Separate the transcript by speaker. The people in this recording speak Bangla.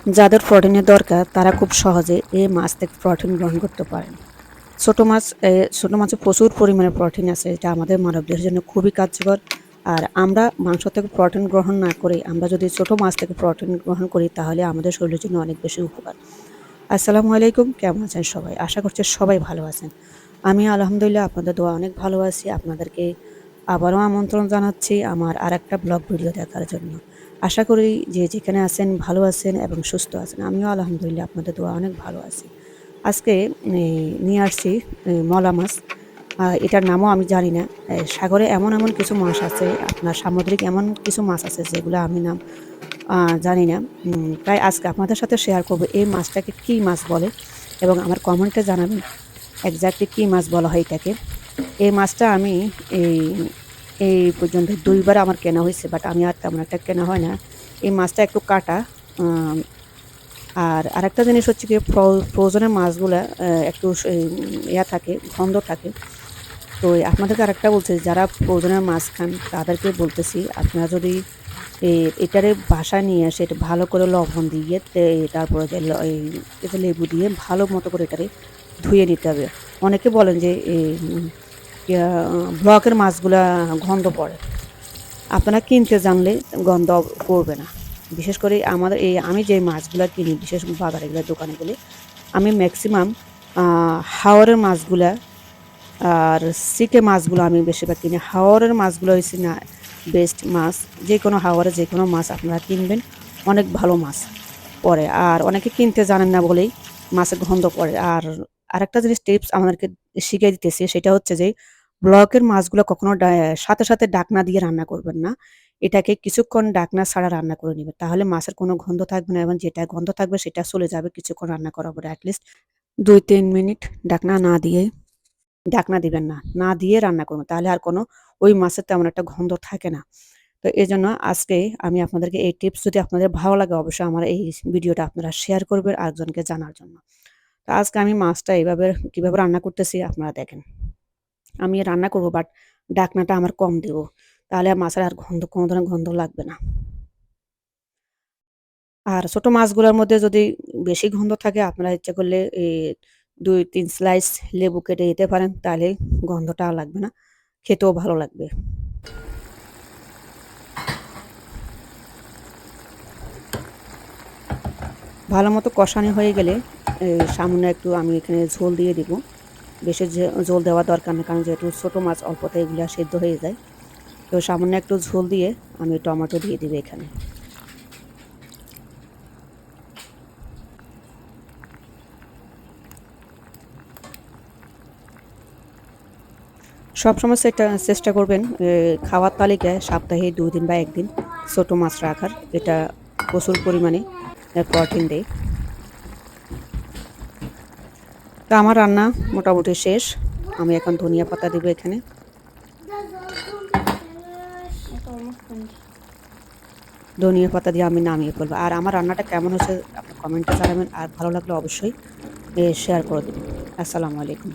Speaker 1: যাদের প্রোটিনের দরকার তারা খুব সহজে এই মাছ থেকে প্রোটিন গ্রহণ করতে পারেন। ছোট মাছে প্রচুর পরিমাণে প্রোটিন আছে, এটা আমাদের মানবদেহের জন্য খুবই কার্যকর। আর আমরা মাংস থেকে প্রোটিন গ্রহণ না করে আমরা যদি ছোট মাছ থেকে প্রোটিন গ্রহণ করি তাহলে আমাদের শরীরের জন্য অনেক বেশি উপকার। আসসালামু আলাইকুম, কেমন আছেন সবাই? আশা করছি সবাই ভালো আছেন। আমি আলহামদুলিল্লাহ আপনাদের দোয়া অনেক ভালো আছি। আপনাদেরকে আবারও আমন্ত্রণ জানাচ্ছি আমার আরেকটা ব্লগ ভিডিও দেখার জন্য। আশা করি যে যেখানে আছেন ভালো আছেন এবং সুস্থ আছেন। আমিও আলহামদুলিল্লাহ আপনাদের দোয়া অনেক ভালো আছি। আজকে নিয়ে আসছি মলা মাছ। এটার নামও আমি জানি না। সাগরে এমন কিছু মাছ আছে, আপনার সামুদ্রিক এমন কিছু মাছ আছে যেগুলো আমি নাম জানি না। তাই আজকে আপনাদের সাথে শেয়ার করব এই মাছটাকে কী মাছ বলে এবং আমার কমেন্টে জানাবেন এক্স্যাক্টলি কী মাছ বলা হয় এটাকে। এই মাছটা আমি এই এই পর্যন্ত ২ বার আমার কেনা হয়েছে, বাট আমি আর তেমন একটা কেনা হয় না। এই মাছটা একটু কাটা। আম আর আরেকটা জিনিস হচ্ছে গিয়ে ফ্রোজেনের মাছগুলা একটু ইয়া থাকে, গন্ধ থাকে। তো আপনাদেরকে আরেকটা বলছি, যারা ফ্রোজেনের মাছ খান তাদেরকে বলতেছি, আপনারা যদি এটারে বাসায় নিয়ে এসে এটা ভালো করে লবণ দিয়ে তারপরে যে এই যে লেবু দিয়ে ভালো মতো করে এটারে ধুয়ে নিতে হবে। অনেকে বলেন যে ব্লকের মাছগুলা গন্ধ পড়ে। আপনারা কিনতে জানলে গন্ধ করবে না। বিশেষ করে আমি যে মাছগুলা কিনি, বিশেষ বাজারে গেলে, দোকানে গেলে, আমি ম্যাক্সিমাম হাওরের মাছগুলা আর সিকে মাছগুলো আমি বেশিরভাগ কিনি। হাওরের মাছগুলো হচ্ছে না বেস্ট মাছ। যেকোনো হাওরে যেকোনো মাছ আপনারা কিনবেন, অনেক ভালো মাছ পড়ে। আর অনেকে কিনতে জানেন না বলেই মাছের গন্ধ পড়ে। আর আরেকটা জিনিস টিপস আমাদেরকে শিখিয়ে দিতেছে, সেটা হচ্ছে যে ব্লকের মাছগুলো কখনো সাথে ডাকনা দিয়ে রান্না করবেন না। এটাকে কিছুক্ষণ ডাকনা ছাড়া রান্না করে নিবেন। তাহলে মাছের কোনো গন্ধ থাকবে না এবং যেটা গন্ধ থাকবে সেটা চলে যাবে কিছুক্ষণ রান্না করার পরে। এটলিস্ট ২-৩ মিনিট ডাকনা না দিয়ে ঢাকনা দিবেন না। না দিয়ে রান্না করবেন। তাহলে আর কোনো ওই মাছের তেমন একটা গন্ধ থাকে না। তো এজন্য আজকে আমি আপনাদেরকে এই টিপস, যদি আপনাদের ভালো লাগে অবশ্যই আমার এই ভিডিওটা আপনারা শেয়ার করবেন আরেকজনকে জানার জন্য। তো আজকে আমি মাছটা কিভাবে রান্না করতেছি আপনারা দেখেন। আমি রান্না করব, বাট ঢাকনাটা আমার কম দিব। তাহলে আর মাছের আর কোনো ধরনের গন্ধ লাগবে না। আর ছোট মাছগুলোর মধ্যে যদি বেশি গন্ধ থাকে আপনারা ইচ্ছা করলে ২-৩ স্লাইস লেবু কেটে দিতে পারেন, তাহলে গন্ধটা আর লাগবে না। খেতেও ভালো লাগবে। ভালো মতো কষানো হয়ে গেলে সামান্য একটু আমি এখানে ঝোল দিয়ে দিব। বেশি ঝোল দেওয়ার দরকার নেই, কারণ যেহেতু ছোট মাছ অল্পতে এগুলা সেদ্ধ হয়ে যায়। তো সামান্য একটু ঝোল দিয়ে আমি টমেটো দিয়ে দিব এখানে। সবসময় চেষ্টা করবেন খাওয়ার তালিকায় সপ্তাহে ২ দিন বা ১ দিন ছোট মাছ রাখার। এটা প্রচুর পরিমাণে প্রোটিন দেয়। তো আমার রান্না মোটামুটি শেষ। আমি এখন ধনিয়া পাতা দিব এখানে। ধনিয়া পাতা দিয়ে আমি নামিয়ে ফেলবো। আর আমার রান্নাটা কেমন হয়েছে আপনার কমেন্টে জানাবেন। আর ভালো লাগলে অবশ্যই শেয়ার করে দিবেন। আসসালামু আলাইকুম।